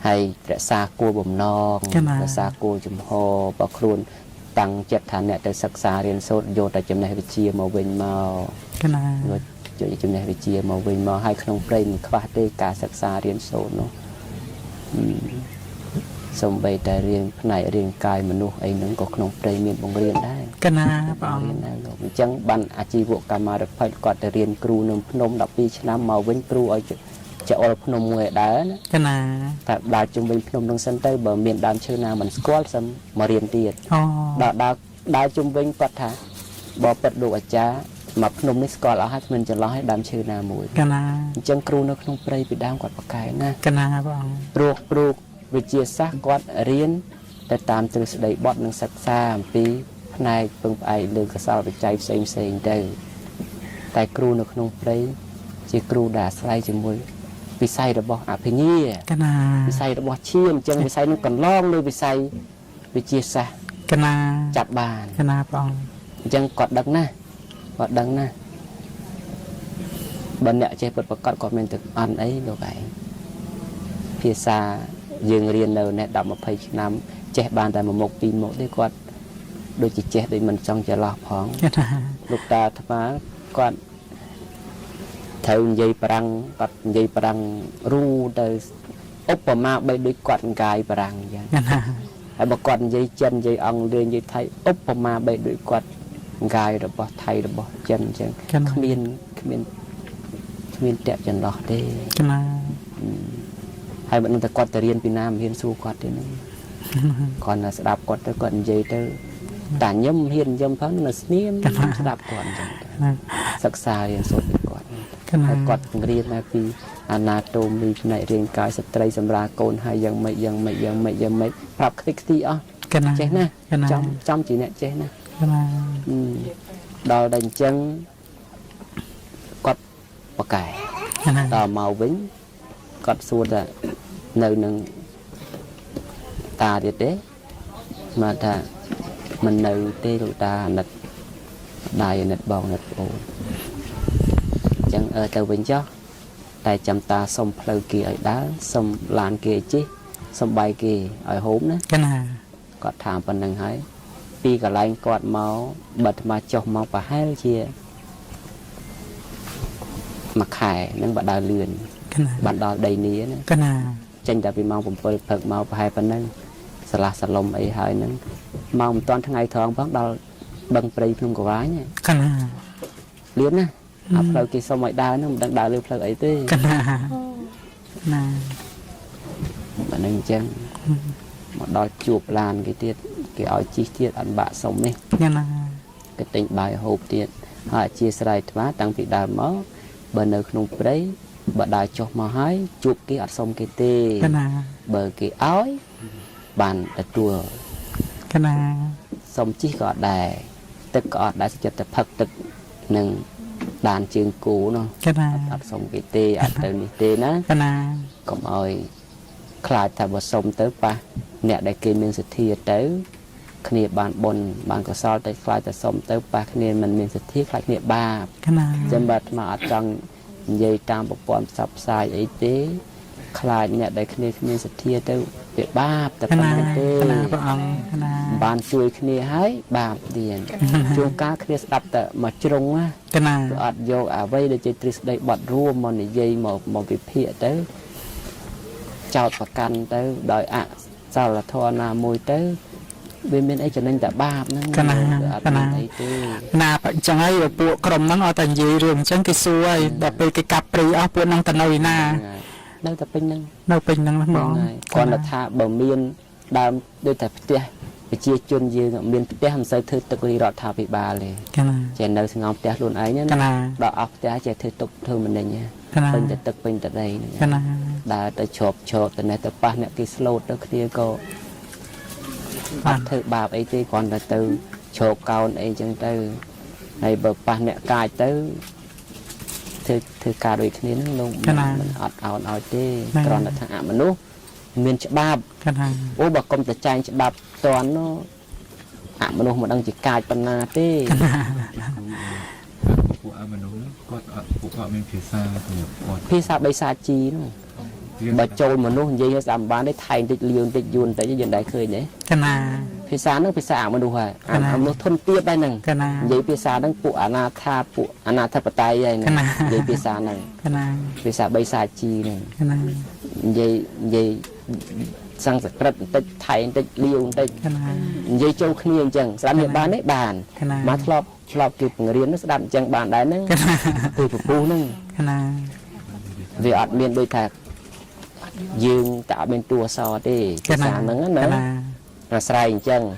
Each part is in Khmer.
hay rẽ xa cua bùm non rẽ xa cua chùm hồ và khuôn tăng chất thả nẹ tới sắc xa riêng sốt vô tại chùm này bị chia màu vinh màu rồi chùm này bị chia màu vinh màu hay không prênh khóa tê cả sắc xa riêng sốt nó xong bây ta riêng này riêng cài mà nuôi ấy nó có không prênh miền bông riêng đấy cái nào chẳng ban à chi vụ camera được phải quạt riêng cừu nôm đọc đi năm màu vinh cừu ở chợ nôm người đá cái nào tại đào trung bình nôm đông sân tây bờ miền đàm chơi nào mình squat xong mà riêng tiền đào trung bình quạt thả bỏ bật đồ ở cha mà nôm ní squat ở hai mình cho nóให้đàm chơi nào mũi cái nào chẳng cừu nó không prey bị đàm quạt bạc cái na cái nào bong ruột về chia xác quạt riêngแต่ตามตัวสดบอดนึงสักสามปีนายเพิ่งไปเลือกสาวไปใจเซ็งเด้อแต่ครูนกนงไปจีครูด่าใส่จมูกวิสัยระบบอภิญิวิสัยระบบเชี่ยมจังวิสัยนึกก่อนล่องเลยวิสัยวิจิตรศาสตร์จับบานจังกอดดังนะบันเนี่ยใจเปิดประกอบคอมเมนต์ถึงอันไอ้ดูไปพิซายืนเรียนเลยเนี่ยดับมาเพย์น้ำเจ็บบานแต่มาหมกปีหมกได้กอดโดยจิตเจ็บโดยมันจ้องจะหลอกพ้องลูกตาธรรมะกอดเท่าใหญ่ปรังกอดใหญ่ปรังรู้แต่อุปมาไปด้วยกอดกายปรังอย่างไอ้บกอดใหญ่จันใหญ่อังเรียนใหญ่ไทยอุปมาไปด้วยกอดกายระบบไทยระบบจันจังขมิ้นแตะจันหลอกได้ให้บันทึกกอดแต่เรียนปีน้ำเรียนสู้กอดที่นี่ก่อนสดับกอดแต่ก่อนใหญ่แต่แต่ย่ำเรียนย่ำพังน่ะเนียมสดับก่อนจังศึกษาเรียนสดก่อนกอดเรียนมาปีอนาโตมีในเรียนกายสตรีสำราโกนให้ยังไม่ปรับคลิกที่อ๋อเจ๊นะจำจีเนี่ยเจ๊นะดาวดันจังกอดปากไก่ต่อเมาวิ่งกอดสูดอะหนึ่งตาเด็ดเด้มาถ้ามันหนึ่งเตะลูกตาหนัดได้หนัดบองหนัดโอจังเตาวิ่งจ้าแต่จำตาส่งเพลกีไอ้ด้าส่งลานกีจีส่งใบกีไอ้โหมนะกอดถามปันหนึ่งให้ปีกับไล่กอดเมาบัดมาจบเมาปะให้เชียมาขายนั่งบัดดาวเรือนบัดดาวใดนี้นะจังจะไปเมาผมเปิดเพิกเมาไปให้ปันนั่งสลัดสลมไอ้หายนั่งเมาตอนทั้งไงทองพักดาวบังปรีพนุ่งกว่าเนี่ยเลี้ยนนะอับเรากินสมัยดาวนั่งดังดาวเรือเพลไอ้ตี้บันนั่งจังมาดาวจูบลานกี่เตี้ยกี่อ้อยจีเตี้ยอันบะสมนี่cái tình bài hộp tiền họ chia sẻ mà tăng vị đào máu bờ nơi không đấy bờ đào cho mà hái chụp cái ở sông cái tê bờ cái áo bàn đặt chùa sông chỉ gọt đài tất gọt đã sẽ tập phật tập nâng đàn trường cũ nó ở sông cái tê ở từ tê nó còn ơi khai thả bờ sông tới pa nè đại kia mình sẽ thi tới khi bạn bồn bạn có sao tới khaiแต่ สม tới ba khi mìnhมีสิทธิkhai บาป จำบัดมาจังยัยตามประปอนสับสายไอ้เต้คลายเนี่ยได้คณีมีสิทธิเต้เปียบาปแต่ปัญหาเต้บานช่วยคณีให้บาปเดียนช่วงก้าคณีสับแต่มาจงอ่ะอัดโยกไว้ได้ใจตริสได้บัดร่วมมันยัยมาวิเพียเต้เจ้าประกันเต้โดยอ่ะเจ้าละทอนาโมยเต้bên bên ấy cho nên đã ba nó na bạn chẳng ấy bộ cầm nó ở tận gì rừng chẳng cái xuôi đập về cái cặp rồi ở bộ năng tận nơi na đâu tập pin năng nó còn là thà bờ miên đam đôi tập tia bị chia chun gì miên tia hầm sơi thư tục đi đọt thà bị bà liền chèn đâu ngọc tia luôn ấy nhá đọt ọc tia chèn thư tục thư mình đây nha pin từ tục pin từ đây đã từ chộp từ này từ ba này cái slow tới kia cô thử bạp ấy thì còn là từ chộp cao ấy chẳng từ này bờ ba nè cài tới thử cả đôi khi nó luôn mình ọt thế còn là thằng mà nó miền chợ bạp ô bà công tử trai chợ bạp toàn nó mà nó mà đang chỉ cài pan na thế phụ mà nó có phụ họ mình phía xa bây xa chi nó bà trôi mà nó dây làm bán để thay tịch liều tịch dùn tại dân đại khơi nhé phía xa nó phía xa mà đủ hả nó thôn tiếp đây nè dây phía xa nó phụ ana tháp tay đây nè dây phía xa này phía xa bay xa chi này dây sang sạch rất tịch thay tịch liều tịch dây châu khnia chẳng làm việc bán đấy bàn mà lọp kịp người riêng nó sẽ đặt chẳng bàn đấy nè từ phục vụ nè vì ở miền đôi thạc dương tạo bên tua so đi sáng nắng nữa là sai chân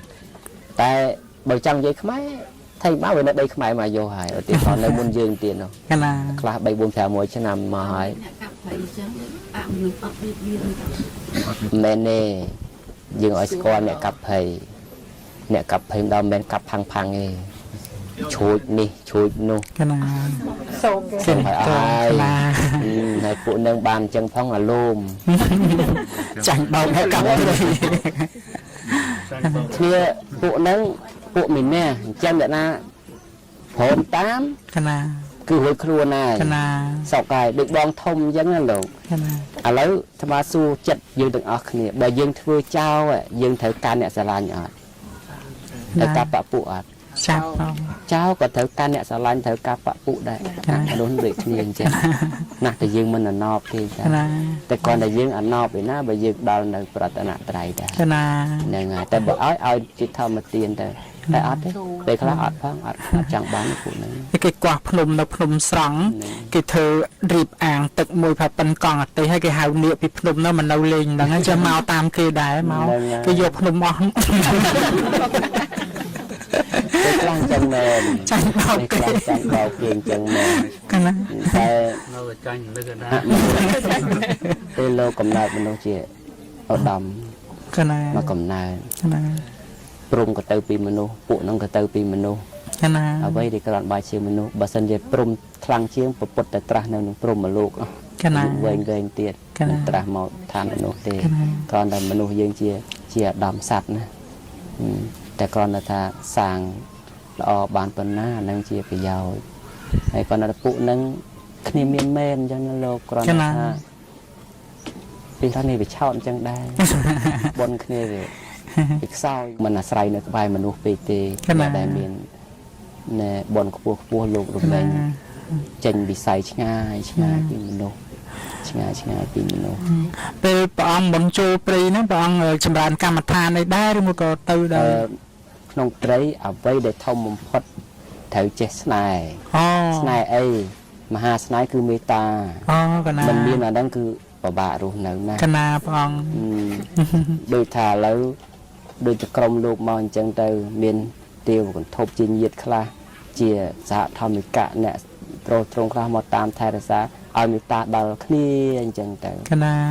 tại bởi trong dây khmái thay báo về đây khmái mà vô hại ở tiền còn nơi muôn dương tiền đâu là bảy buôn thảo mỗi cho nằm mà hỏi mẹ nè dương ở con mẹ cặp thầy đâu mẹ cặp phăng đi chui nè chui nô không phải ai này phụ nâng bàn chân phong là lùm chẳng bao hết cặp đây kia phụ nâng phụ mình nè chân để na hồn tám cứ hồi kêu này sọc cài được bong thông giống như lục à lấy tham gia su chật dương từng óc nè bởi dương thưa trao dương thử can nè sẽ là nhỏ thử cặp bạ phụ cháu có thử can nè sẽ là thử cặp bạ phụ đấy đốn bị liền chứ nè thì dương mình là nọp thìแต่ก่อนแต่dương ăn nọp vậy na bởi dương đào làประตนะไตรได้เนี่ยไงแต่บอกเอาจิตทำมาเตียนแต่อัดđể kháอัดฟังอัดจังบ้านphụ nữ cái quả phồng là phồng sẵn cái thơ rịp ảng tực mùi phải bắn còn tới hay cái hào niệm bị phồng nó mình đâu lên đó cho màu tam kia đá máu cái dục phồng món cái lăng chân mềm chân bào kiềng chân mềmแต่cái lô cầm nai mình đâu chị ở đầm mà cầm nai prumก็ទៅពីមនុស្សពួកនឹងក៏ទៅពីមនុស្សអ្វីដែលក្រាន់បាយជាមនុស្សបើសិនជាព្រំខ្លាំងជាងប្រពុតតែត្រាស់នៅនឹងព្រំមកលោកវែងទៀតត្រាស់មកឋានមនុស្សទេគ្រាន់តែមនុស្សយើងជាអាដាមសត្វណាតែគ្រាន់តែថាសាងល្អបានប៉ុណ្ណានឹងជាប្រយោជន៍ហើយគ្រាន់តែពួកនឹងគ្នាមានមែនអញ្ចឹងណាលោកគ្រាន់តែថាពីថានេះវាឆោតអញ្ចឹងដែរបនគ្នាវាពីខ្សោយមិនអាស្រ័យនៅក្បែរមនុស្សពេកទេដែលមានណែបនខ្ពស់លោករំលែងចេញវិស័យឆ្ងាយពីមនុស្សឆ្ងាយពីមនុស្សពេលព្រះអង្គមិនចូលព្រៃហ្នឹងព្រះអង្គចម្រើនកម្មដ្ឋានឯដែរឬមកក៏ទៅដែរក្នុងព្រៃអ្វីដែលធំបំផុតត្រូវចេះស្នេហ៍ស្នេហ៍អីមហាស្នេហ៍គឺមេត្តាមិនមានអាហ្នឹងគឺពិបាករស់នៅណាកណាព្រះអង្គដូចថាឥឡូវដូចជាក្រុមលោកមកអញ្ចឹងទៅមានទាវកន្ធប់ជាញាតិខ្លះជាសហធម្មិកៈអ្នកត្រង់ខ្លះមកតាមថែរក្សាឲ្យមេត្តាដល់គ្នាអញ្ចឹងទៅ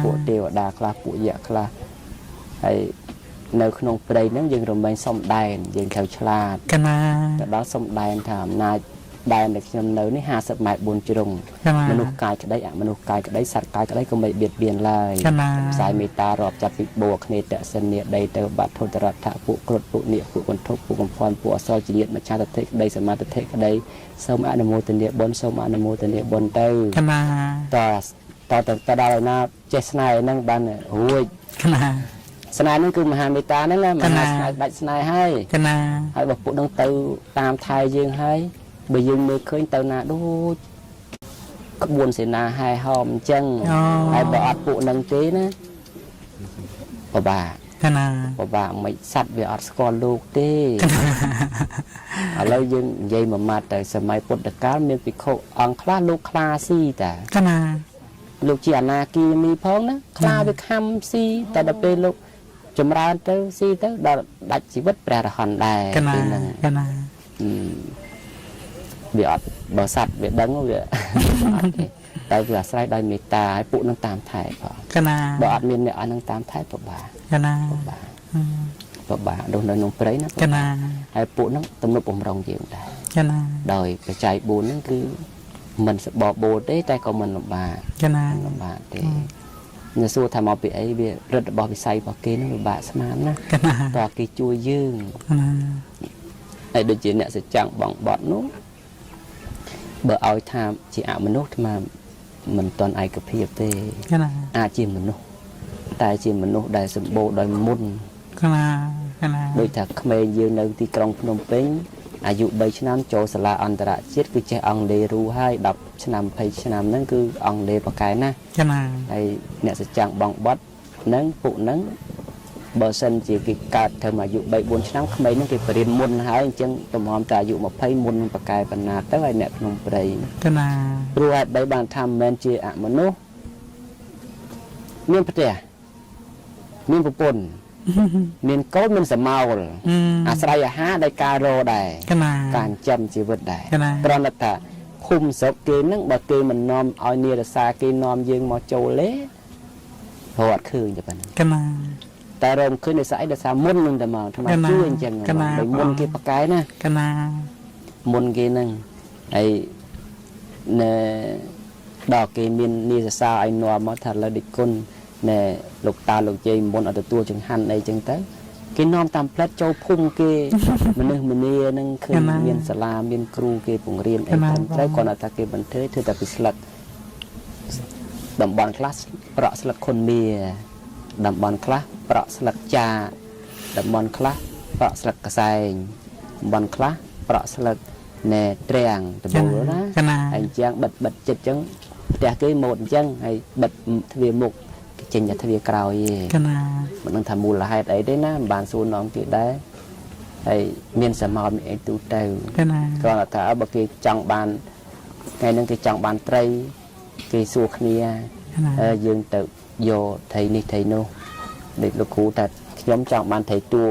ពួកទេវតាខ្លះពួកយក្សខ្លះហើយនៅក្នុងព្រៃហ្នឹងយើងរមែងសំដែនយើងត្រូវឆ្លាតកណាទៅដល់សំដែនថាអំណាចដែនដែលខ្ញុំនៅនេះ50ម៉ែត្រ4ជ្រុងមនុស្សកាយក្តីអមនុស្សកាយក្តីសត្វកាយក្តីក៏មិនបៀតបៀនឡើយផ្សាយមេត្តារាប់ចាប់ពីបួគ្នាតសិននីដីទៅបាត់ធុតរដ្ឋៈពួកគ្រុឌពួកនាគពួកកន្ធប់ពួកកំផន់ពួកអសរជាញាតិមច្ឆាទិដ្ឋិក្តីសមាទិដ្ឋិក្តីសូមអនុមោទនាបុណ្យសូមអនុមោទនាបុណ្យទៅតដល់ណាចេះស្នេហ៍ហ្នឹងបានរួចស្នេហ៍ហ្នឹងគឺមហាមេត្តាហ្នឹងណាមហាស្នេហ៍ដាច់ស្នេហ៍ហើយហើយបើពួកហ្នឹងទៅតាមថែយើងហើយបើយើងមើលឃើញទៅណាដូចក្បួនសេនាហែហោមអញ្ចឹងហើយបើអត់ពួកនឹងទេណាពិបាកមិនសัตว์វាអត់ស្គាល់លោកទេឥឡូវយើងនិយាយមួយម៉ាត់ទៅសម័យពុទ្ធកាលមានភិក្ខុអង្គខ្លះលោកខ្លាស៊ីតាលោកជាអនាគីមីផងណាខ្លាវាខំស៊ីតែដល់ពេលលោកចម្រើនទៅស៊ីទៅដល់ដាច់ជីវិតព្រះរហន្តដែរពេលហ្នឹងវាអត់បើសัตว์វាដឹងវាអត់ទេតែវាអាស្រ័យដោយមេត្តាឲ្យពួកនឹងតាមថែផងបើអត់មានអ្នកអត់នឹងតាមថែពិបាកដូចនៅក្នុងព្រៃណាហើយពួកនឹងទំនុកបំរុងយើងដែរដោយបច្ច័យ4ហ្នឹងគឺមិនសបបោទេតែក៏មិនលំបាកទេនៅសួរថាមកពីអីវារឹតរបស់វិស័យរបស់គេនឹងពិបាកស្មានណាតើគេជួយយើងហើយដូចជាអ្នកសច្ចាំងបងបត់នោះបើឲ្យថាជាអមនុស្សអា mình toàn ai cập hiệp thế à chỉ mình nô tại chỉ mình nô đại sầm bộ đại môn đôi thật khmer dương nơi thì trong Phnom Penhอายุ3 ឆ្នាំចូលសាលាអន្តរជាតិគឺចេះអង់គ្លេសរូហើយ10 ឆ្នាំ20 ឆ្នាំហ្នឹងគឺអង់គ្លេសប្រកែណាចា៎ហើយអ្នកសច្ចាំងបងបត់ហ្នឹងពួកហ្នឹងបើសិនជាគេកើតត្រឹមអាយុ 3-4 ឆ្នាំក្មេងហ្នឹងគេបរៀនមុនហើយអញ្ចឹងទំហំតែអាយុ20មុនប្រកែបណ្ណាទៅហើយអ្នកក្នុងព្រៃចា៎ព្រោះហេតុបីបានថាមិនមែនជាអមនុស្សមានផ្ទះមានប្រពន្ធមានកូនមានសមោលអាស្រ័យអាហារដោយការរដែរការចាំជីវិតដែរព្រោះថាភូមិស្រុកគេហ្នឹងបើគេមិននាំឲ្យនារសាគេនាំយើងមកចូលទេរត់ឃើញតែប៉ុណ្ណឹងតែរំឃើញដោយសារអីដោយសារមុននឹងតែមកថ្មជួយអញ្ចឹងដោយមុនគេប្រកែណាមុនគេហ្នឹងហើយនៅដល់គេមាននារសាឲ្យនាំមកថាលើដឹកគុណណែលោកតាលោកយាយមុនអត់ទទួលចង្ហាន់អីចឹងទៅគេនាំតាមផ្លិតចូលភូមិគេមនុស្សម្នានឹងឃើញមានសាលាមានគ្រូគេពង្រៀនអីត្រឹមត្រូវគាត់ថាគេបន្ថយធ្វើតែពីស្លឹកតំបន់ខ្លះប្រក់ស្លឹកខុនមាតំបន់ខ្លះប្រក់ស្លឹកចាតំបន់ខ្លះប្រក់ស្លឹកកសែងតំបន់ខ្លះប្រក់ស្លឹកណែត្រាំងដបូលណាហើយអញ្ចឹងបិទចិត្តអញ្ចឹងផ្ទះគេម៉ូតអញ្ចឹងហើយបិទទ្វារមុខចេញតែទ្វារក្រោយទេមិនដឹងថាមូលហេតុអីទេណាមិនបានសួរនាំគេដែរហើយមានសមោលមានអីទូទៅគ្រាន់តែថាបើគេចង់បានថ្ងៃហ្នឹងគេចង់បានត្រីគេសួរគ្នាយើងទៅយកត្រីនេះត្រីនោះដូចលោកគ្រូថាខ្ញុំចង់បានត្រីទួ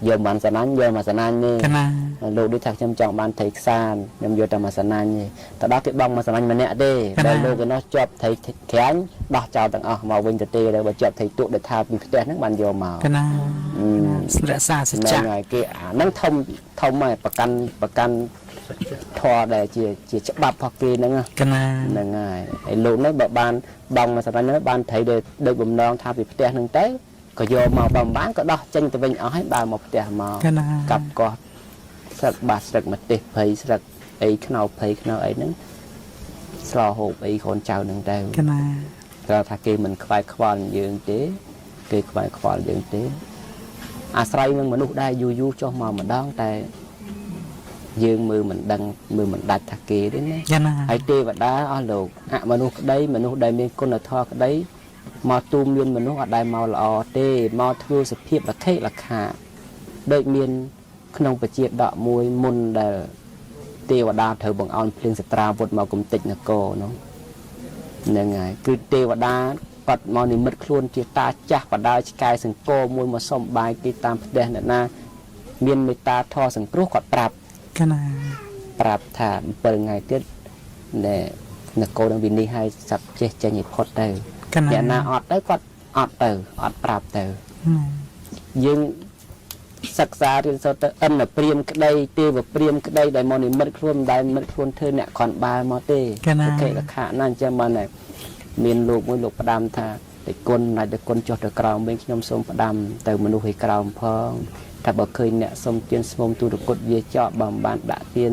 យកបានសណាញ់យកមកសណាញ់នេះលោកដូចថាខ្ញុំចង់បានត្រីខ្សានខ្ញុំយកតែមកសណាញ់ទេទៅដល់គេបងមកសណាញ់ម្នាក់ទេដល់លោកឯនោះជាប់ត្រីក្រាញ់ដោះចោលទាំងអស់មកវិញទៅទេដល់បើជាប់ត្រីទួដែលថាពីផ្ទះហ្នឹងបានយកមករក្សាសច្ចៈហ្នឹងហើយគេអាហ្នឹងធំហើយប្រកាន់ធរដែលជាច្បាប់របស់គេហ្នឹងហ្នឹងហើយលោកនេះបើបានបងមកសណាញ់ហ្នឹងបានត្រីដូចបំណងថាពីផ្ទះហ្នឹងទៅក៏យកមកបើមិនបានក៏ដោះចេញទៅវិញអស់ហើយដើរមកផ្ទះមកកាប់កោះស្លឹកបាសស្លឹកម្ទេសភ័យស្លឹកអីខ្នោភ័យខ្នោអីហ្នឹងស្លហូបអីកូនចៅហ្នឹងទៅគាត់ថាគេមិនខ្វាយខ្វល់យើងទេគេខ្វាយខ្វល់យើងទេអាស្រ័យនឹងមនុស្សដែរយូរចុះមកម្ដងតែយើងមើលមិនដឹងមើលមិនដាច់ថាគេទេណាហើយទេវតាអស់លោកអមនុស្សក្តីមនុស្សដែលមានគុណធម៌ក្តីមកទូមានមនុស្សអត់ដែលមកល្អទេមកធ្វើសភាពលខេលខាដូចមានក្នុងបជាដកមួយមុនដែលទេវតាត្រូវបង្អន់ភ្លៀងសត្រាវុធមកគំតិចនគរនោះហ្នឹងហើយគឺទេវតាបាត់មកនិមិត្តខ្លួនជាតាចាស់បដាឆ្កែសង្គមមួយមកសុំបាយគេតាមផ្ទះអ្នកណាមានមេត្តាធម៌សង្គ្រោះគាត់ប្រាប់ថា7ថ្ងៃទៀតនគរនឹងវិនិច្ឆ័យឲ្យសັບចេះចេញឲ្យផុតទៅអ្នកណាអត់ទៅគាត់អត់ប្រាប់ទៅយើងសិក្សារៀនសូត្រទៅអិនព្រាមក្តីទេវព្រាមក្តីដែលមកនិមិត្តខ្លួនមិនដែលនិមិត្តខ្លួនធ្វើអ្នកគាត់បែរមកទេគេលក្ខណៈណាអញ្ចឹងបានតែមានលោកមួយលោកផ្ដាំថាតែគុណណាច់តែគុណចុះទៅក្រោមវិញខ្ញុំសូមផ្ដាំទៅមនុស្សឲ្យក្រោមផងថាបើឃើញអ្នកសុំទានស្មុំទូរគុតវាចោបើមិនបានដាក់ទាន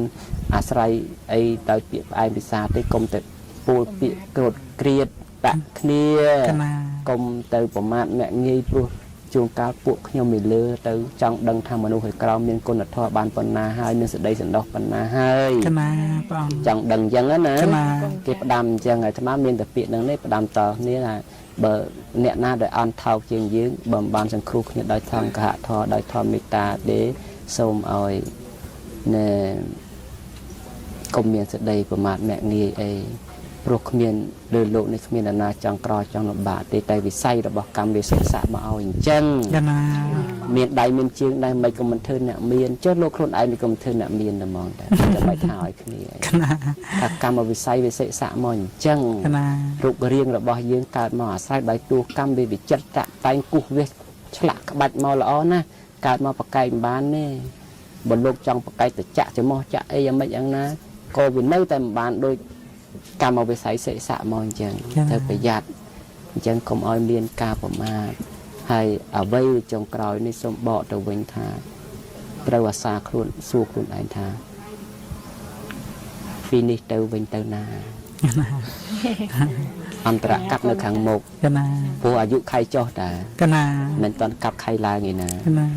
អាស្រ័យអីដោយពាក្យផ្អែមពិសាទេកុំទៅពោលពាក្យក្រោតក្រៀតដាក់គ្នាកុំទៅប្រមាថអ្នកងាយព្រោះជួនកាលពួកខ្ញុំមានលើទៅចង់ដឹងថាមនុស្សឲ្យក្រោមមានគុណធម៌បានប៉ុណ្ណាហើយមានសេចក្តីសន្តោសប៉ុណ្ណាហើយបងចង់ដឹងអញ្ចឹងណាគេផ្ដាំអញ្ចឹងហើយអាត្មាមានតែពាក្យហ្នឹងនេះផ្ដាំតគ្នាថាបើអ្នកណាដែលអន់ថោកជាងយើងបើមិនបានសង្គ្រោះគ្នាដោយធម្មកហធម៌ដោយធម៌មេត្តាទេសូមឲ្យណែកុំមានសេចក្តីប្រមាថអ្នកងាយអីព្រោះគ្មានលើលោកនេះគ្មានអ្នកណាចង់ក្រចង់លំបាកទេតែវិស័យរបស់កម្មវិសិក្សាមកឲ្យអញ្ចឹងមានដៃមានជើងដែរមិនក៏មិនធ្វើអ្នកមានចុះលោកខ្លួនឯងមិនក៏មិនធ្វើអ្នកមានតែហ្មងតែមិនថាឲ្យគ្នាថាកម្មវិស័យវិសិក្សាមកអញ្ចឹងរូបរាងរបស់យើងកើតមកអាស្រ័យដោយទូកម្មវិចិត្រតែងគូសវាសឆ្លាក់ក្បាច់មកល្អណាស់កើតមកប្រកែកមិនបានទេបើលោកចង់ប្រកែកទៅចាក់ច្រមុះចាក់អីយ៉ាងម៉េចយ៉ាងណាក៏វានៅតែមិនបានដូចកម្មវិស័យសិក្សាមកអញ្ចឹងត្រូវប្រយ័ត្នអញ្ចឹងកុំឲ្យមានការប្រមាថហើយអ្វីចុងក្រោយនេះសូមបកទៅវិញថាត្រូវអាសាខ្លួនសួរខ្លួនឯងថាពីនេះទៅវិញទៅណា អន្តរកាប់នៅខាងមុខ កណា ព្រោះអាយុខៃចុះតា កណា មិនតាន់កាប់ខៃឡើងឯណា កណា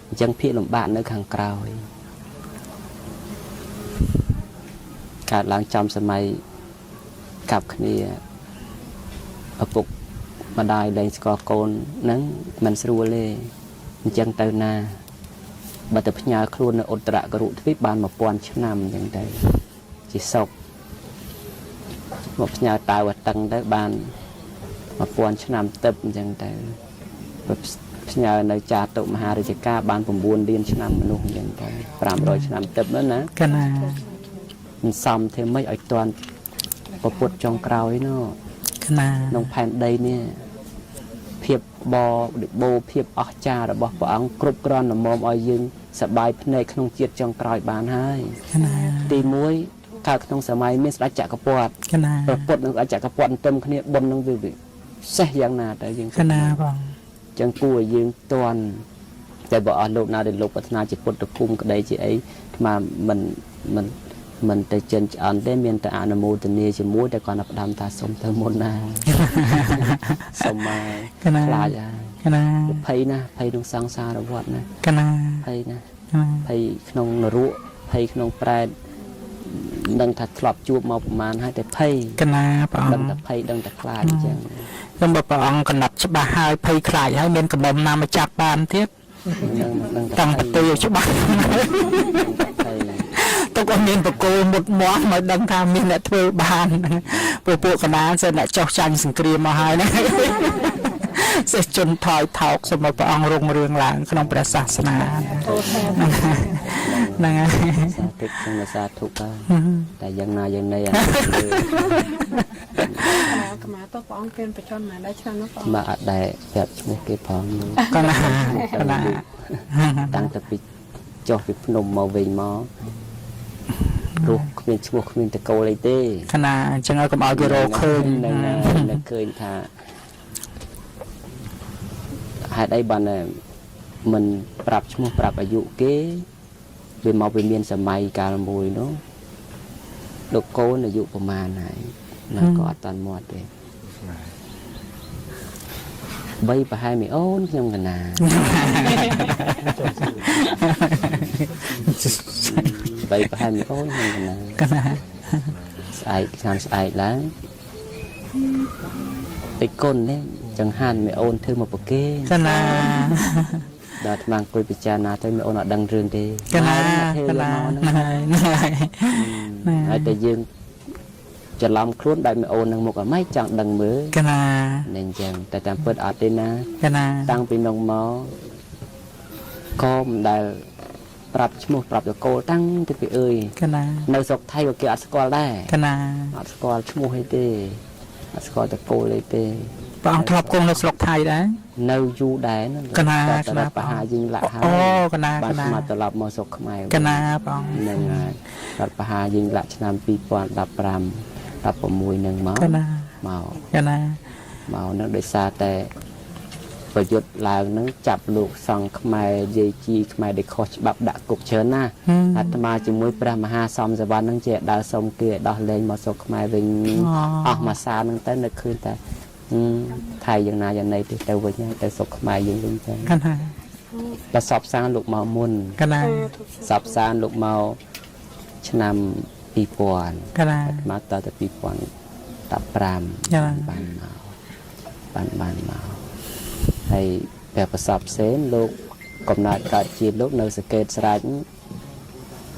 អញ្ចឹងភាកលំបាកនៅខាងក្រោយកើតឡើងចំសម័យកាប់គ្នាឪពុកម្ដាយលែងស្គាល់កូនហ្នឹងមិនស្រួលទេអញ្ចឹងទៅណាបើទៅផ្ញើខ្លួននៅឧត្តរករុទ្វីបបាន 1000 ឆ្នាំអញ្ចឹងទៅជាសុខមកផ្ញើតាវតឹងទៅបាន 1000 ឆ្នាំទឹកអញ្ចឹងទៅផ្ញើនៅចាតុមហារាជការបាន 9 លានឆ្នាំមនុស្សអញ្ចឹងទៅ 500 ឆ្នាំទឹកនោះណា កណា មិនសមទេមិនឲ្យតាន់ពុទ្ធចុងក្រោយនោះ កណា ក្នុងផែនដីនេះភាពបោភាពអស្ចារ្យរបស់ព្រះអង្គគ្រប់គ្រាន់ល្មមឲ្យយើងសប្បាយភ្នែកក្នុងជាតិចុងក្រោយបានហើយក ណា ទី1កើតក្នុងសម័យមានស្ដេចចក្រពត្តិ កណា ព្រះពុទ្ធនិងស្ដេចចក្រពត្តិទៅគ្នាបុណ្យនឹងវាសេះយ៉ាងណាទៅយើង កណាបង ចឹងគួរឲ្យយើងតន់តែបើអស់លោកណាដែលលោកប្រាថ្នាជាពុទ្ធគុំក្តីជាអីអាមិនទៅចិនឆ្អន់ទេមានតែអនុមោទនាជាមួយតែគាត់ផ្ដាំថាសុំទៅមុនណាសុំមក កណា ខ្លាចហើយក ណា ភ័យណាភ័យក្នុងសង្សារវដ្តណា កណា ភ័យណា កណា ភ័យក្នុងនរកភ័យក្នុងប្រែតដឹងថាធ្លាប់ជួបមកប្រមាណហើយតែភ័យក ណាព្រះអ ដឹង ង្គ តែភ័យដឹងតែខ្លាចអញ្ចឹង ខ្ញុំបើព្រះអង្គកំណត់ច្បាស់ហើយភ័យខ្លាចហើយមានកំណុំណាមកចាប់បានទៀត ដឹងតែ តាំង ភ័ ទៅ យ ច្បាស់ ភ័យ ទុកឲ្យមានបកគោមុតមាស់មកដឹងថាមានអ្នកធ្វើបានព្រោះពួកកណាសិនអ្នកចោះចាញ់សង្គ្រាមមកហើយណាសេះជន់ថយថោកសម្រាប់ព្រះអង្គរុងរឿងឡើងក្នុងព្រះសាសនាហ្នឹងហើយ សាធុទៅតែយ៉ាងណាយ៉ាងនេះ កម្មាទៅព្រះអង្គពេលបច្ចុប្បន្នមកដល់ឆ្នាំនោះព្រះ មកអត់ដែរប្រាប់ឈ្មោះគេផង កណាកណា តាំងតែពីចុះពីភ្នំមកវិញមករស់គ្មានឈ្មោះគ្មានតកូលអីទេ កណាអញ្ចឹងឲ្យកុំឲ្យគេរកឃើញ នឹងឃើញថាហេតុអីបានមិនប្រាប់ឈ្មោះប្រាប់អាយុគេវាមកវាមានសម័យកាលមួយនោះលោកកូនអាយុប្រមាណហើយណាក៏អត់តាន់មាត់ទេបីប្រហែលមីអូនខ្ញុំកណាបីប្រហែលមីអូនខ្ញុំកណា កណា ស្អែកឆ្នាំស្អែកឡើងតិចគុណនេះចង្ហាន់មីអូនធ្វើមកប្រគេ កណា ដល់ថ្មអង្គុយពិចារណាទៅមីអូនអត់ដឹងរឿងទេ កណា ធ្វើ ក មក ណា ហ្នឹង ហើយ ហើយតែយើងច្រឡំខ្លួនដោយមីអូននឹងមុខអីមិនចង់ដឹងមើល កណា នេះអញ្ចឹងតែតាមពិតអត់ទេណា កណា តាំងពីនោះមកក៏មិនដែលប្រាប់ឈ្មោះប្រាប់តកូលតាំងពីពីអើយក ណា នៅស្រុកថៃក៏គេអត់ស្គាល់ដែរ កណា អត់ស្គាល់ឈ្មោះអីទេអត់ស្គាល់តកូលអីទេ ព្រះអង្គធ្លាប់គង់នៅស្រុកថៃដែរ នៅយូរដែរហ្នឹង កណា តែ កណា បហាយើងលាក់ហើយ អូកណា បា ក ន ណា ស្មាត់ត្រឡប់មកស្រុកខ្មែរ កណាព្រះអង្គ ហ្នឹងហើយរដ្ឋបហាយើងលាក់ឆ្នាំ2015 16ហ្នឹងមក កណា មក កណា មកហ្នឹងដោយសារតែប្រយុទ្ធឡើងហ្នឹងចាប់លោកសង្ឃខ្មែរយាយជីខ្មែរដែលខុសច្បាប់ដាក់គុកច្រើនណាអាត្មាជាមួយព្រះមហាសំសវណ្ណហ្នឹងជាដើរសុំគេឲ្យដោះលែងមកស្រុកខ្មែរវិញអស់មួយសាហ្នឹងទៅនឹកឃើញតែថៃយ៉ាងណាយ៉ាងណីទៅវិញហើយទៅស្រុកខ្មែរយើងវិញទៅ កណា តែសពសានលោកមកមុនក ណា សពសានលោកមកឆ្នាំ2000 កណា មកតទៅ2015 យ៉ា បានមកហើយព្រះប្រសពផ្សេងលោកកំណើតកើតជាលោកនៅសកេតស្រាច់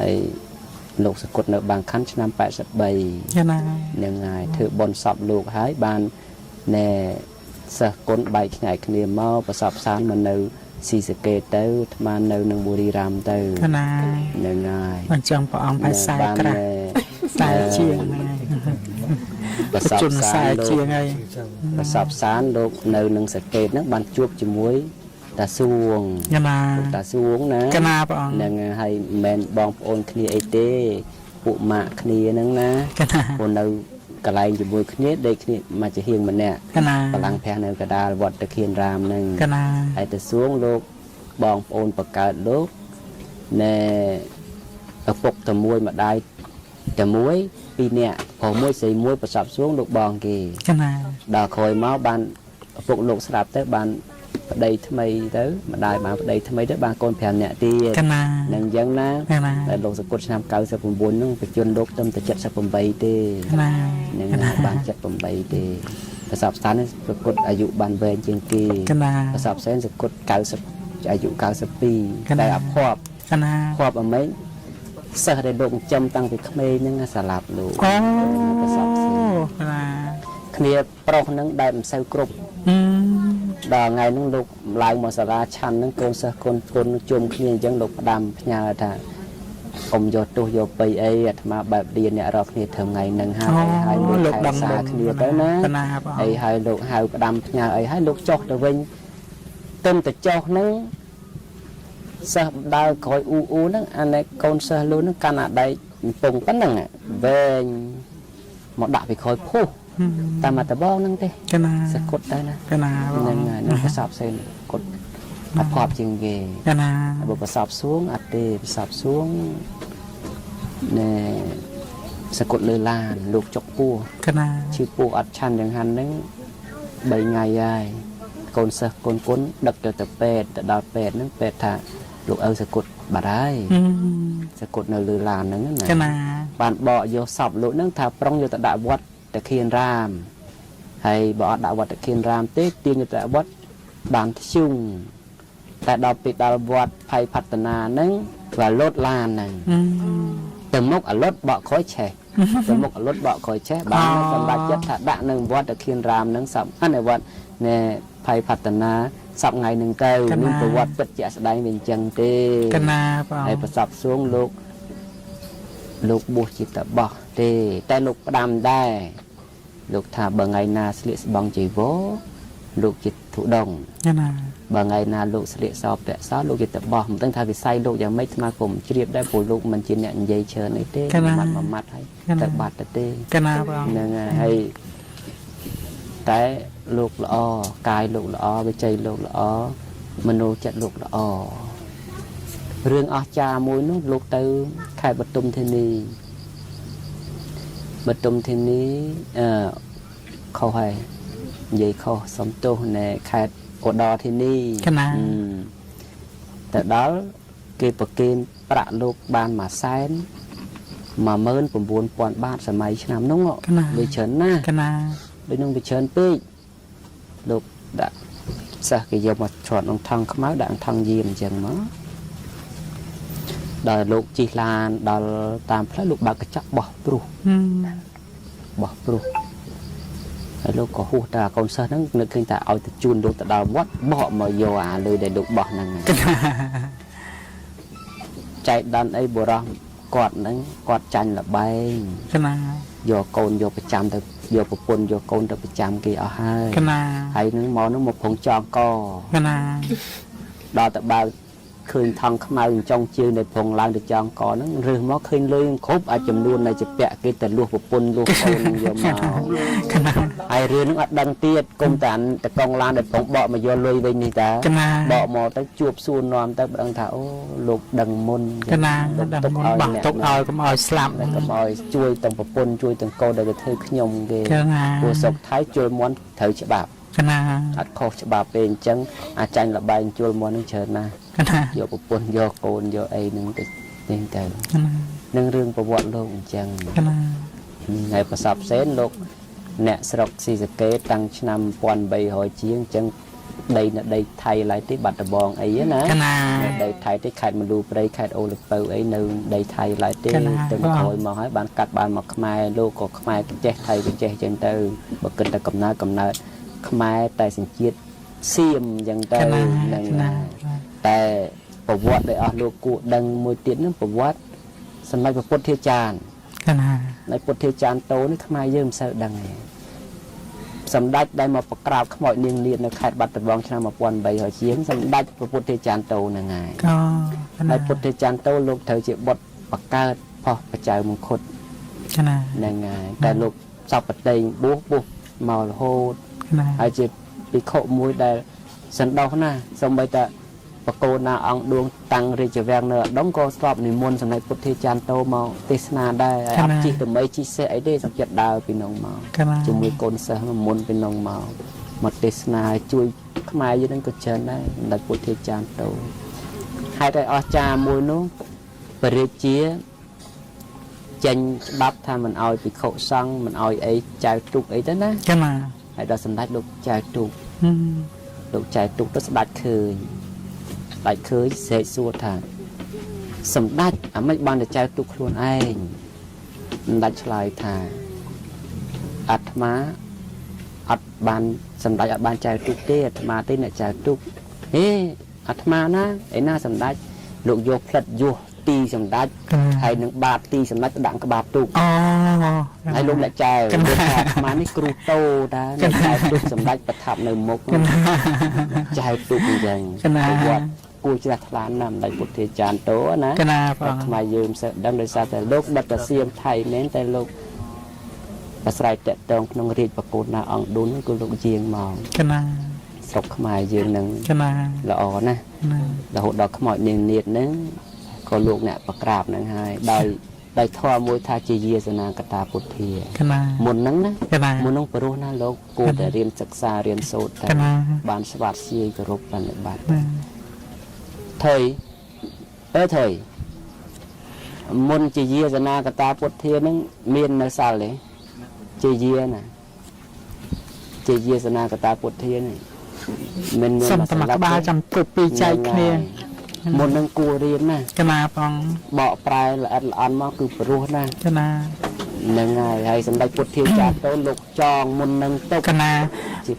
ហើយលោកសគុតនៅបាងខណ្ឌឆ្នាំ83 កណា នឹងហើយធ្វើបុណ្យសពលោកហើយបានណែសិស្សគុណបែកឆ្ងាយគ្នាមកប្រសពសានមកនៅស៊ីសកេតទៅអាត្មានៅនឹងបុរីរាមទៅ កណា នឹងហើយ អញ្ចឹងព្រះអង្គផែខ្សែក្រាស់ខ្សែជាងហ្នឹងហើយ ប្រសព ជន់ខ្សែ សាន ជាងហើយ ប្រសពសានលោកនៅនឹងសកេតហ្នឹងបានជួបជាមួយតាសួង កណា តាសួងណា កណាព្រះអង្គ ហ្នឹងហើយមិនមែនបងប្អូនគ្នាអីទេពួកម៉ាក់គ្នាហ្នឹងណា កណា ពួកនៅកន្លែងជាមួយគ្នាដេកគ្នាមកជាហៀងម្នាក់ កណា កម្លាំងព្រះនៅកដាលវត្តតខៀនរាមហ្នឹង កណា ហើយតាសួងលោកបងប្អូនបកើតលោកណែឪពុកតែមួយម្ដាយ แต่มวยปีเนี่ยพอมวยใส่มวยประสบสวงลูกบองกี่ กันนะ ดาวคอยเมาบานพวกลูกสลับเต้บานđầyทำไมเต้มาได้บานđầyทำไมเต้บานคนแผ่นเนี่ยตี กันนะ นั่งยังนะ กันนะ แต่ลูกสกุลนำเก่าสกุลบุญนึงไปจนลูกต้มแต่จัดสกุลใบตี กันนะ นั่งบานจัดสกุลใบตีประสบสารสกุลอายุบานเบนจิงกี กันนะ ประสบเส้นสกุลเก่าสอายุเก่าสปีได้อับครอบ กันนะ ครอบอะไรเสือได้ลงจำตั้งแต่ขมิ้นนึงสลับลูก โอ้ ประสบเส้น กันนะ เคลียร์โปรนึงได้มันเซลกรุบ ดาไงนึงลูกลายมาสลาชันนึงโกนเสือโกนจุ่มเคลียร์ยังลูกดำพญาท่าอมโยตุโยไปไอ้มาแบบเดียนเนี่ยเราเคลียร์เท่าไงนึงให้ลูกไทยสาเคลียร์ไปนะไอ้ให้ลูกให้ดำพญาไอ้ให้ลูกจอกเดวินเต็มแต่จอกนึงเสือดาวคอยอูนึงอันนี้โกนเสือลูนึงขนาดใดปุ่งปั้นนึงอ่ะเวงหมดด่าไปคอยพูตามมาแต่บ้องนั่งเต้ กันนะ สะกดได้นะ กันนะ นั่งไงนั่งกระสอบเส้นกดอัดพอบจริงเก กันนะ บุกระสอบสูงอัดเดกระสอบสูงเนี่ยสะกดเลยลานลูกจกปู กันนะ ชื่อปูอัดชันอย่างหันนึงใบไงยายโกนเสกโกนก้นดักเดือดเป็ดแต่ดาวเป็ดนั่งเป็ดถ่าลูกเอาสะกดบาได้สะกดในเลยลานนั่งนั่น กันนะ บานบ่อโยสอบลูกนั่งถ่าปรองโยตะดาวัดตะเคียนรามให้บ่อดาวัดตะเคียนรามเต้เตียงโยตะวัดบานชุ่งแต่ดาวปิดดาววัดภัยพัฒนานั่งว่าลดลานนั่งเติมมกอลดบ่อคอยแช่เติมมกอลดบ่อคอยแช่บานสำหรับยัดถะดะหนึ่งวัดตะเคียนรามนั่งสับอันในวัดเนี่ยภัยพัฒนาสับไงหนึ่งเต้นึ่งประวัติปัจจัยแสดงเป็นจังเต้ กันนะ ให้ประสับสวงลูกบุจิตะบอกเต้แต่ลูกประดำได้ลูกถ้าบางไงนาสลิสบังจีโวลูกจิตถุดง กันนะ บางไงนาลูกสลิสอบแต่ซอลูกจิตะบอกมันต้องทำวิสัยลูกยังไม่สมาคมเรียบได้ปู่ลูกมันจีเนี่ยยัยเชิญไอ้เต้มัดให้แต่บาดเต้ กันนะ นั่นไงให้แต่ลูกละอกายลูกละอวิจัยลูกละอมโนจัดลูกละอเรื่องอาจารย์มวยนู้ลูกเตอไข่บตุมเทนีบตุมเทนีเขาให้ยัยเขาสมโตในไข่อดอเทนีแต่đó cái bậc kimประลูกบานมาแสนมาเมินผมบุญปอนบ้านสมัยชนามน้องไปเชิญนะไปนุ่งไปเชิญปีลูกđã sao cái giờ mà chọn ông thằng không máu đạn thằng gì mà chừng nó đờiลูกจีลานดอลตามพระลูกบากระจับบ่ปลุบ่ปลุไอ้ลูกก็หูตาคนเสือนั่งนึกขึ้นแต่เอาแต่จูนลูกแต่ดาววัดบ่มาโยเลยได้ลูกบ่นั่งใจดันไอ้บัวรกอดนั่งกอดจันละใบโยโกนโยประจำแต่โยประปนโยโกนแต่ประจำกี่เอาให้ให้นึงมองนึงmộtผงจองก็ดอแต่บาคืนทางขมาอยู่จองจืดในพงลางในจองก่อนนั้นเรื่องมอคืนเลยครบอาจจำนวนในจะแปะกี่แต่ลูกปนลูกโอนโยมาไอเรื่องนั้นดังเตี้ยกรมแต่กองลางในพงเบามาโยเลยไปนี่แต่เบาหมอแต่จูบซูนนอมแต่ดังถาโอ้ลูกดังมนดังมนบักตกเอาก็เอาสลับ ก็เอาช่วยตั้งปนช่วยตั้งโกได้ไปเธอขยมเกผู้ศกท้ายช่วยม้วนเธอฉบับอัดคอฉบับเป็นจังอาจารย์ละใบช่วยม้วนนั่งเชิญนะโยปนโยโกนโยไอหนึ่งติดเต็งเต็มนึ่งเรื่องประวัติโลกจังในประสบเซนโลกเนสรกซีสเกตตั้งชนำปอนใบหอยเชียงจังได้น่ะได้ไทยหลายที่บัตรบองไอ้นะได้ไทยที่ไข่มาดูไปไข่โอลิเปอร์ไอ้หนึ่งได้ไทยหลายที่เต็มคอยมาให้บานกัดบานมาขมายโลกก็ขมายเจ๊ไทยก็เจ๊จังเตอร์บอกกันแต่กำเนิดขมายแต่สังเกตเสียมยังเตอร์นั่นนะแต่ประวัติได้ออกลูกกูดังมวยติดนั้นประวัติสมัยพระพุทธเจ้าในพุทธเจ้าโตนี่ขมายเยิ่มเสดังสำดัดได้มาประกราบขโมยเนียงเลียนในขายบัตรบองชนะมาปวนใบหอยเชียงสำดัดพระพุทธเจ้าโตนั่งไงในพุทธเจ้าโตลูกเธอจะบทประกาศพอประจายมงคลนั่งไงแต่ลูกสอบปฏิบุกมาโหดอาจจะปีโคมวยได้สันดอกนะสมัยแต่ป បកូនណាអង្គដួងតាំងរាជវាំងនៅដងក៏ស្របនិមន្តសម្ដេចពុទ្ធិចានតោមកទេសនាដែរអត់ជីដើម្បីជីសេះអីទេសុខចិត្តដើរពីនងមកជាមួយកូនសិស្សមុនពីនងមកទេសនាជួយខ្មែរយើងនឹងក៏ច្រើនដែរសម្ដេចពុទ្ធិចានតោហេតុឲ្យអស្ចារ្យមួយនោះបរិជាចេញច្បាប់ថាមិនអោយភិក្ខុសង្ឃមិនអោយអីចៅទុកអីទៅណាចាណាហើយដល់សម្ដេចលោកចៅទុកលោកចៅទុកទៅស្ដាច់ឃើញស្រែកសួរថាសម្ដេចអាមិនបានតែចៅទុកខ្លួនឯងសម្ដេចឆ្លើយថាអាត្មាអត់បានសម្ដេចអត់បានចៅទុកទេអាត្មាទេអ្នកចៅទុកហេអាត្មាណាឯណាសម្ដេចលោកយកផ្លិតយោទីសម្ដេចហើយនឹងបាតទីសម្ដេចទៅដាក់ក្បាលទុកហើយលោកអ្នកចៅលោកថាអាត្មានេះគ្រូតោតាអ្នកចៅទុកសម្ដេចប្រថាប់នៅមុខចៅទុកអញ្ចឹងវត្តគួរជ្រះថ្លាណាស់សម្ដេចពុទ្ធិចានតោណាខ្មែរយើងសឹកដឹងដោយសារតែលោកដឹកតែសៀមថៃមែនតែលោកអាស្រ័យតេតងក្នុងរាជប្រកួតណាអង្គឌុនគឺលោកជាងមកស្រុកខ្មែរយើងនឹងល្អណាស់រហូតដល់ខ្មោចនាងនាតហ្នឹងក៏លោកអ្នកប្រក្រាបហ្នឹងហើយដោយធម៌មួយថាជាយាសនាកតាពុទ្ធាមុនហ្នឹងណាមុនហ្នឹងព្រោះណាលោកគួរតែរៀនសិក្សារៀនសូត្រតែបានស្វាត់ស្យាយគោរពបប្រតិបត្តិថយមុនជាយាសនាកតាពុទ្ធាហ្នឹងមាននៅសាលទេជាយាណាជាយាសនាកតាពុទ្ធានេះមិនមានសំតមក្បាលចាំគ្រប់ពីចែកគ្នាមុននឹងគួររៀនណាកណាផងបកប្រែល្អិតល្អន់មកគឺព្រោះណាកណាហ្នឹងហើយសម្ដេចពុទ្ធិចាតូនលោកចងមុននឹងទៅកណា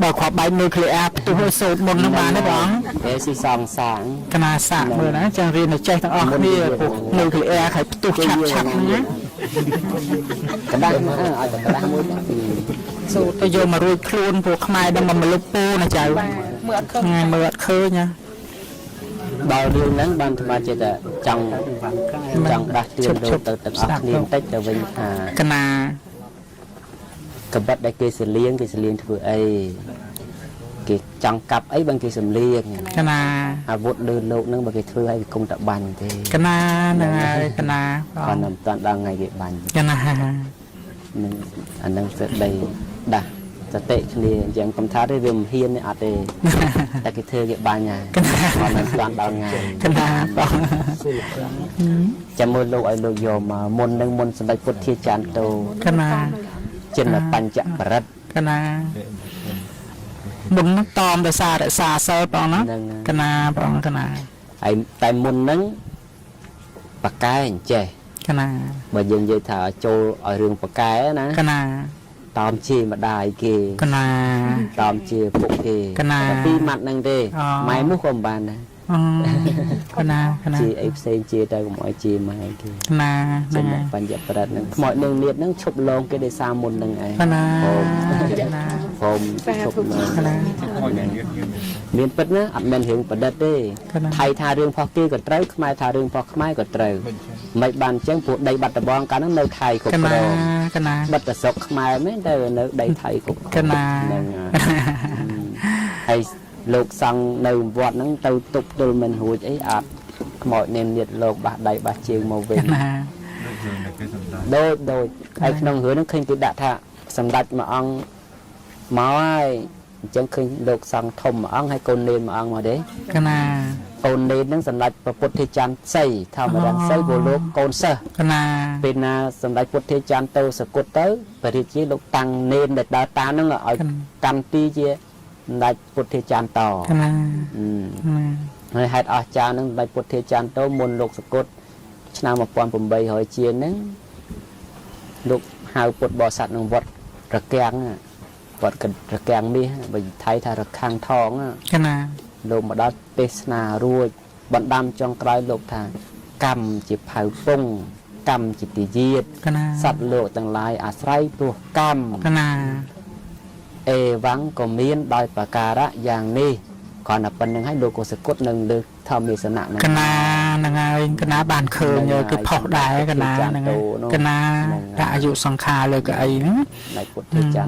បើខបបែកមើលឃ្លីអាផ្ទុះឲ្យសូត្រមុននឹងបានទេបងតែស៊ីសងសាងកណាសាកមើលណាចាំរៀនឲ្យចេះទាំងអស់គ្នាពួកមើលឃ្លីអាឲ្យផ្ទុះឆាប់ហ្នឹងណាកណ្ដាស់មកឲ្យកណ្ដាស់មួយសូត្រទៅយកមករួចខ្លួនពួកខ្មែរដល់មកលុបពោណាចៅមើលអត់ឃើញណាដល់រឿងហ្នឹងបានថ្មចិត្តតែចង់ដាស់តឿនទៅទាំងអស់គ្នាបន្តិចទៅវិញថាកណាកបិតដែលគេសលៀងធ្វើអីគេចង់កាប់អីបើគេសំលៀងកណាអាវុធលើលោកហ្នឹងបើគេធ្វើឲ្យគង់តែបាញ់ទេកណាហ្នឹងហើយកណាគាត់មិនតាន់ដល់ថ្ងៃគេបាញ់កណានឹងអាហ្នឹងសេចក្តីដាស់សតិគ្នាអញ្ចឹងកំថាទេវាមិនហ៊ានទេអត់ទេតែគេធ្វើគេបាញ់ហើយគាត់មិនស្គាល់ដល់ថ្ងៃកណាបងចាំមើលលោកឲ្យលោកយកមកមុននឹងមុនសម្ដេចពុទ្ធិចានតោកណាចិនបញ្ចបរិទ្ធកណាមុននឹងតមដោយសាររក្សាសិលបងណាកណាបងកណាហើយតែមុននឹងបកែអញ្ចេះកណាបើយើងនិយាយថាចូលឲ្យរឿងបកែណាកណាតោមជាម្ដាយគេកណាតោមជាពុកគេកណាពីម៉ាត់ហ្នឹងទេម៉ែមុខក៏មិនបានដែរកណាជាអីផ្សេងជាទៅកុំឲ្យជាម៉ែគេកណាហ្នឹងបញ្ញប្រិតហ្នឹងខ្មោចនឹងនាតហ្នឹងឈប់លងគេដោយសារមុនហ្នឹងឯងកណាព្រមឈប់មកមានពិតណាអត់មែនរឿងប្រឌិតទេថៃថារឿងផុសគេក៏ត្រូវខ្មែរថារឿងផុសខ្មែរក៏ត្រូវមិនបានអញ្ចឹងព្រោះដីបាត់ដំបងកាលហ្នឹងនៅថៃគ្រប់គ្រងកណាបាត់តែស្រុកខ្មែរមែនតែនៅដីថៃគ្រប់កណាហ្នឹងហើយលោកសង្ឃនៅវត្តហ្នឹងទៅទប់ទល់មិនរួចអីអត់ខ្មោចនេនញាតលោកបាសដៃបាសជើងមកវិញដូចហើយក្នុងរឿងហ្នឹងឃើញគេដាក់ថាសម្ដេចមួយអង្គមកហើយអញ្ចឹងឃើញលោកសង្ឃធំមួយអង្គហើយកូននេនមួយអង្គមកទេកណាកូននេនហ្នឹងសម្ដេចព្រះពុទ្ធិចាន់សីធម្មរាំងសីព្រោះលោកកូនសិស្សកណាពេលណាសម្ដេចពុទ្ធិចាន់ទៅសគុតទៅព្រះរាជាលោកតាំងនេនដែលដើរតាមហ្នឹងឲ្យកាន់ទីជាសម្ដេចពុទ្ធិចាន់តហើយហេតុអស្ចារ្យហ្នឹងសម្ដេចពុទ្ធិចាន់តមុនលោកសគុតឆ្នាំ1800ជាងហ្នឹងលោកហៅពុទ្ធបរិស័ទក្នុងវត្តរកាំងវត្តរកាំងមាសបើថៃថារកាំងថងកណាលោកមកដល់ទេសនារួចបណ្ដាំចុងក្រោយលោកថាកម្មជាផៅពងកម្មជាទាយាទសត្វលោកទាំងឡាយអាស្រ័យព្រោះកម្មកណាអេវ៉ាំងក៏មានដោយប្រការៈយ៉ាងនេះគ្រាន់តែប៉ុណ្្នឹងហើយលោកក៏សគុតនឹងលើកធម្មទេសនាកណាហ្នឹងហើយកណាបានឃើញគឺផុសដែរកណាហ្នឹងកណាដាក់អាយុសង្ខារលើកៅអីហ្នឹងដៃពុទ្ធិចា